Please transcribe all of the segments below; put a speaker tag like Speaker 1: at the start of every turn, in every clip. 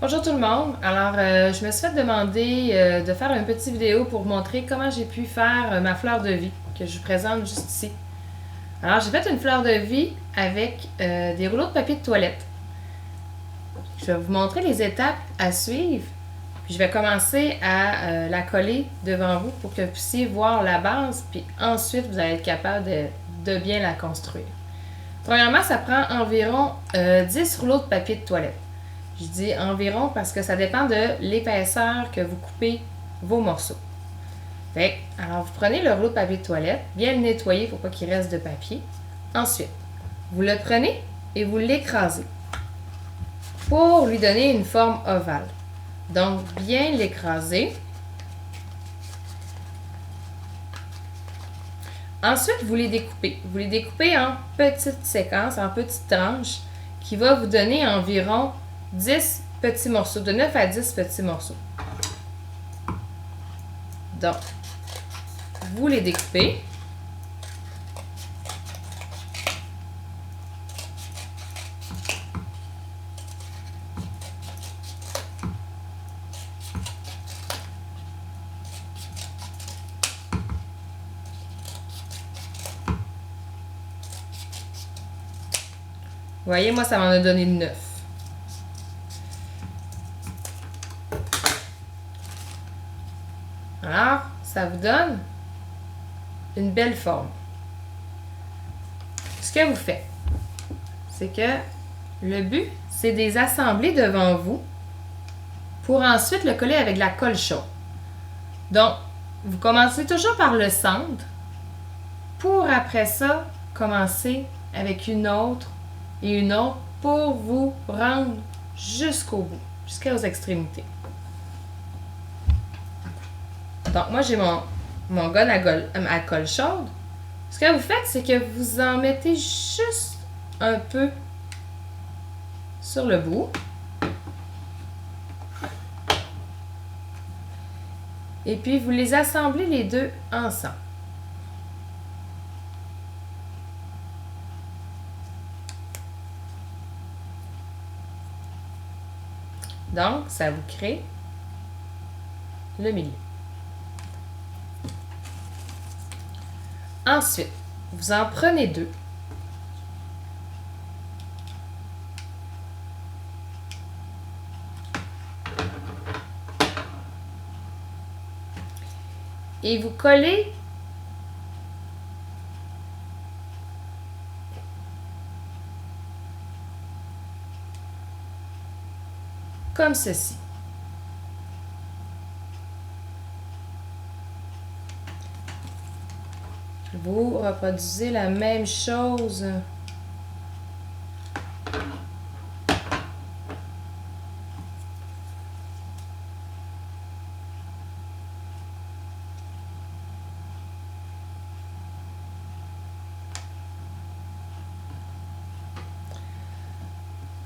Speaker 1: Bonjour tout le monde. Alors, je me suis fait demander de faire une petite vidéo pour vous montrer comment j'ai pu faire ma fleur de vie que je vous présente juste ici. Alors, j'ai fait une fleur de vie avec des rouleaux de papier de toilette. Je vais vous montrer les étapes à suivre. Puis je vais commencer à la coller devant vous pour que vous puissiez voir la base. Puis ensuite, vous allez être capable de bien la construire. Premièrement, ça prend environ 10 rouleaux de papier de toilette. Je dis environ parce que ça dépend de l'épaisseur que vous coupez vos morceaux. Alors, vous prenez le rouleau de papier de toilette, bien le nettoyer pour pas qu'il reste de papier. Ensuite, vous le prenez et vous l'écrasez pour lui donner une forme ovale. Donc, bien l'écraser. Ensuite, vous les découpez. Vous les découpez en petites séquences, en petites tranches, qui va vous donner environ 10 petits morceaux, de 9 à 10 petits morceaux. Donc, vous les découpez. Vous voyez, moi, ça m'en a donné 9. Alors, ça vous donne une belle forme. Ce que vous faites, c'est que le but, c'est de les assembler devant vous pour ensuite le coller avec de la colle chaude. Donc, vous commencez toujours par le centre pour après ça commencer avec une autre et une autre pour vous rendre jusqu'au bout, jusqu'aux extrémités. Donc, moi, j'ai mon gun à colle chaude. Ce que vous faites, c'est que vous en mettez juste un peu sur le bout. Et puis, vous les assemblez les deux ensemble. Donc, ça vous crée le milieu. Ensuite, vous en prenez deux. Et vous collez comme ceci. Vous reproduisez la même chose.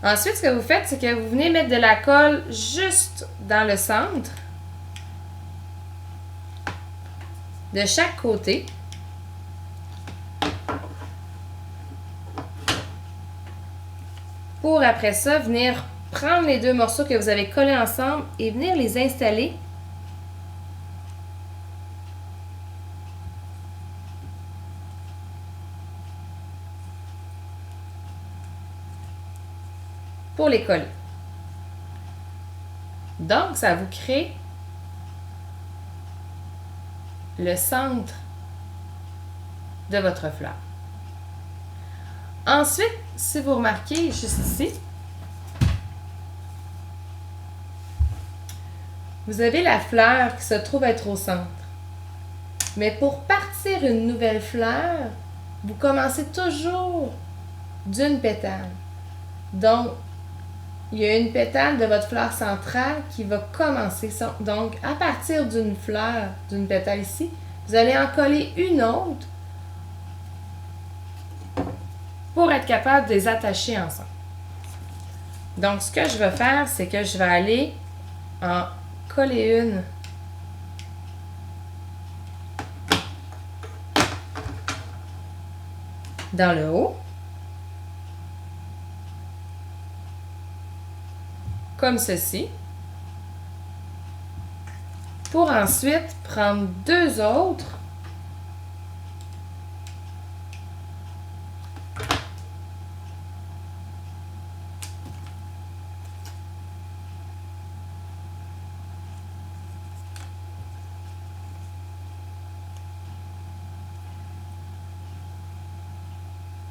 Speaker 1: Ensuite, ce que vous faites, c'est que vous venez mettre de la colle juste dans le centre de chaque côté. Pour après ça, venir prendre les deux morceaux que vous avez collés ensemble et venir les installer pour les coller. Donc, ça vous crée le centre de votre fleur. Ensuite, si vous remarquez juste ici, vous avez la fleur qui se trouve être au centre. Mais pour partir une nouvelle fleur, vous commencez toujours d'une pétale. Donc, il y a une pétale de votre fleur centrale qui va commencer. Donc, à partir d'une fleur, d'une pétale ici, vous allez en coller une autre pour être capable de les attacher ensemble. Donc, ce que je vais faire, c'est que je vais aller en coller une dans le haut, comme ceci. Pour ensuite prendre deux autres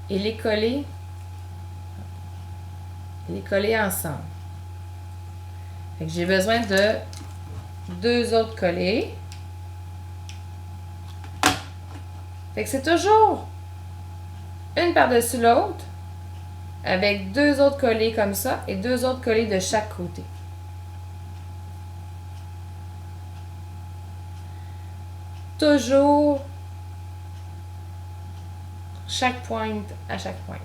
Speaker 1: et les coller ensemble. J'ai besoin de deux autres collés. Fait que c'est toujours une par-dessus l'autre avec deux autres collés comme ça et deux autres collés de chaque côté. Toujours chaque pointe à chaque pointe.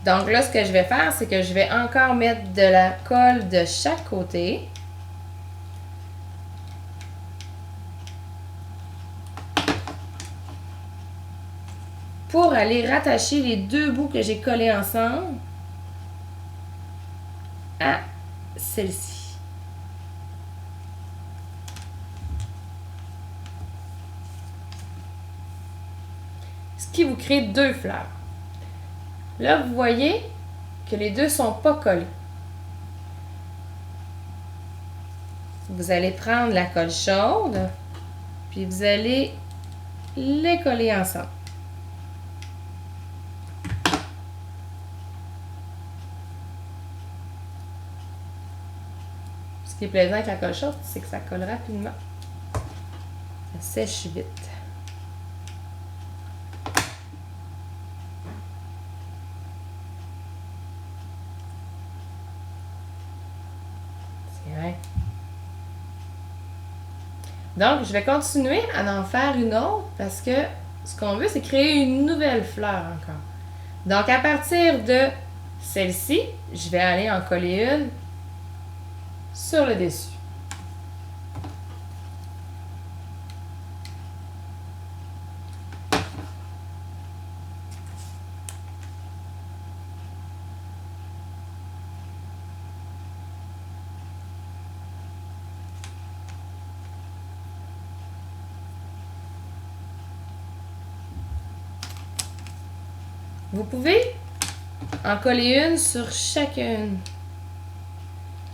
Speaker 1: Donc là, ce que je vais faire, c'est que je vais encore mettre de la colle de chaque côté. Pour aller rattacher les deux bouts que j'ai collés ensemble à celle-ci. Ce qui vous crée deux fleurs. Là, vous voyez que les deux ne sont pas collés. Vous allez prendre la colle chaude, puis vous allez les coller ensemble. Ce qui est plaisant avec la colle chaude, c'est que ça colle rapidement. Ça sèche vite. Donc, je vais continuer à en faire une autre parce que ce qu'on veut, c'est créer une nouvelle fleur encore. Donc, à partir de celle-ci, je vais aller en coller une sur le dessus. Vous pouvez en coller une sur chacune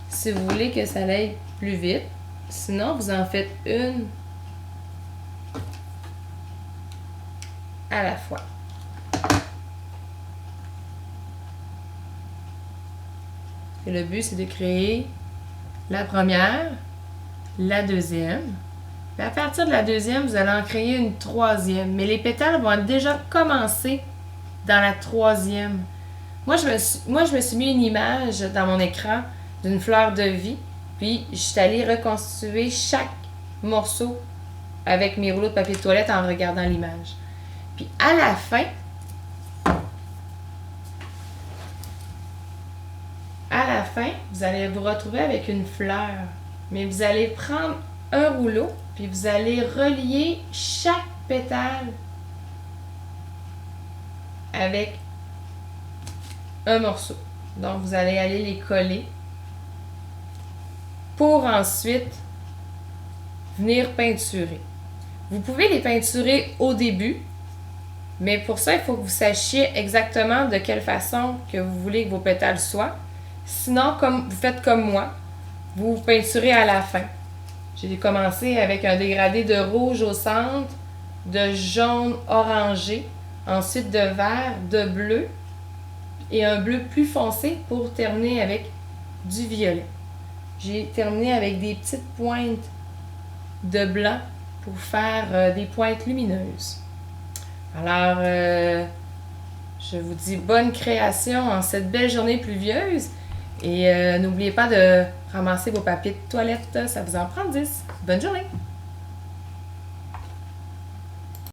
Speaker 1: si vous voulez que ça aille plus vite. Sinon, vous en faites une à la fois. Et le but, c'est de créer la première, la deuxième. Puis à partir de la deuxième, vous allez en créer une troisième. Mais les pétales vont déjà commencer dans la troisième. Moi, je me suis mis une image dans mon écran d'une fleur de vie. Puis, je suis allée reconstituer chaque morceau avec mes rouleaux de papier de toilette en regardant l'image. Puis, à la fin, vous allez vous retrouver avec une fleur. Mais vous allez prendre un rouleau, puis vous allez relier chaque pétale avec un morceau. Donc, vous allez aller les coller pour ensuite venir peinturer. Vous pouvez les peinturer au début, mais pour ça, il faut que vous sachiez exactement de quelle façon que vous voulez que vos pétales soient. Sinon, comme vous faites comme moi, vous peinturez à la fin. J'ai commencé avec un dégradé de rouge au centre, de jaune orangé, ensuite de vert, de bleu et un bleu plus foncé pour terminer avec du violet. J'ai terminé avec des petites pointes de blanc pour faire des pointes lumineuses. Alors, je vous dis bonne création en cette belle journée pluvieuse et n'oubliez pas de ramasser vos papiers de toilette, ça vous en prend 10. Bonne journée!